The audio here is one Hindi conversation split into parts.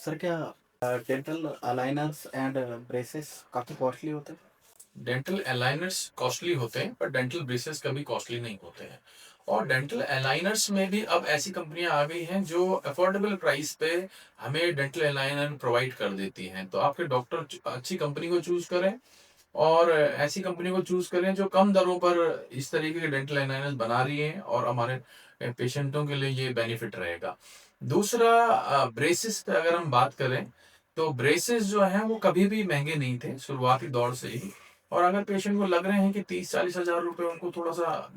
सर क्या डेंटल अलाइनर्स एंड ब्रेसेस काफ़ी कॉस्टली होते हैं? डेंटल अलाइनर्स कॉस्टली होते हैं पर डेंटल ब्रेसेस कभी कॉस्टली नहीं होते हैं। और डेंटल अलाइनर्स में भी अब ऐसी कंपनियां आ गई हैं जो अफोर्डेबल प्राइस पे हमें डेंटल अलाइनर प्रोवाइड कर देती हैं। तो आपके डॉक्टर अच्छी कंपनी को चूज करें और ऐसी कंपनी को चूज करें जो कम दरों पर इस तरीके के डेंटल अलाइनर्स बना रही हैं और हमारे पेशेंटों के लिए ये बेनिफिट रहेगा। दूसरा, ब्रेसेस पे अगर हम बात करें तो ब्रेसेस जो हैं वो कभी भी महंगे नहीं थे शुरुआती दौर से ही। और अगर पेशेंट को लग रहे हैं कि 30-40 हज़ार रुपए उनको थोड़ा सा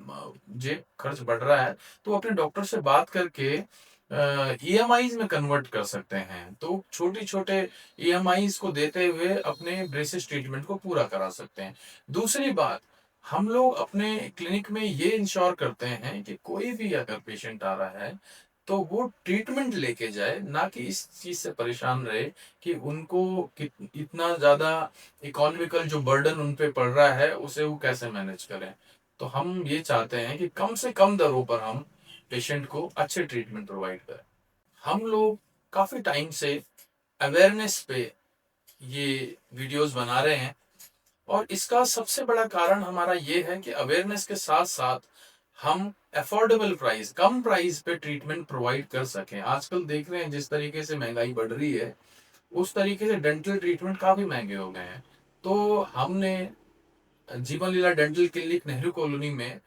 जेब खर्च बढ़ रहा है, तो वो अपने डॉक्टर से बात करके ईएमआईज में कन्वर्ट कर सकते हैं। तो छोटे छोटे ईएमआईज को देते हुए अपने ब्रेसेस ट्रीटमेंट को पूरा करा सकते हैं। दूसरी बात, हम लोग अपने क्लिनिक में ये इंश्योर करते हैं कि कोई भी अगर पेशेंट आ रहा है तो वो ट्रीटमेंट लेके जाए, ना कि इस चीज से परेशान रहे कि उनको इतना ज्यादा इकोनॉमिकल जो बर्डन उन पे पड़ रहा है उसे वो कैसे मैनेज करें। तो हम ये चाहते हैं कि कम से कम दरों पर हम पेशेंट को अच्छे ट्रीटमेंट प्रोवाइड करें। हम लोग काफी टाइम से अवेयरनेस पे ये वीडियोस बना रहे हैं और इसका सबसे बड़ा कारण हमारा ये है कि अवेयरनेस के साथ साथ हम अफोर्डेबल प्राइस, कम प्राइस पे ट्रीटमेंट प्रोवाइड कर सकें। आजकल देख रहे हैं जिस तरीके से महंगाई बढ़ रही है उस तरीके से डेंटल ट्रीटमेंट काफी महंगे हो गए हैं। तो हमने जीवन लीला डेंटल क्लिनिक नेहरू कॉलोनी में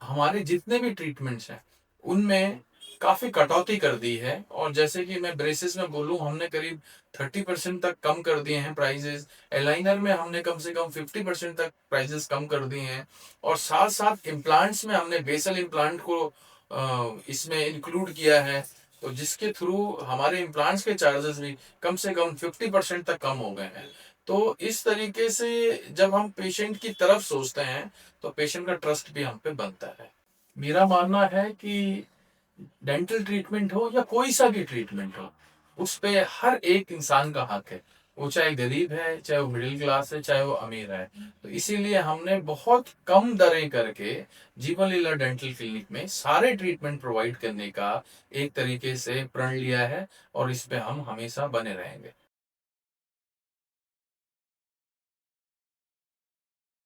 हमारे जितने भी ट्रीटमेंट्स हैं उनमें काफी कटौती कर दी है। और जैसे कि मैं ब्रेसेस में बोलूं, हमने करीब 30% तक कम कर दिए हैं प्राइजेस। एलाइनर में हमने कम से कम 50% तक प्राइजेस कम कर दिए हैं। और साथ साथ इम्प्लांट्स में हमने बेसल इम्प्लांट को इसमें इंक्लूड किया है। तो जिसके थ्रू हमारे इम्प्लांट्स के चार्जेस भी कम से कम 50% तक कम हो गए हैं। तो इस तरीके से जब हम पेशेंट की तरफ सोचते हैं तो पेशेंट का ट्रस्ट भी हम पे बनता है। मेरा मानना है कि डेंटल ट्रीटमेंट हो या कोई सा भी ट्रीटमेंट हो, उस पे हर एक इंसान का हक है। वो चाहे गरीब है, चाहे वो मिडिल क्लास है, चाहे वो अमीर है। तो इसीलिए हमने बहुत कम दरें करके जीवन लीला डेंटल क्लिनिक में सारे ट्रीटमेंट प्रोवाइड करने का एक तरीके से प्रण लिया है और इस पे हम हमेशा बने रहेंगे।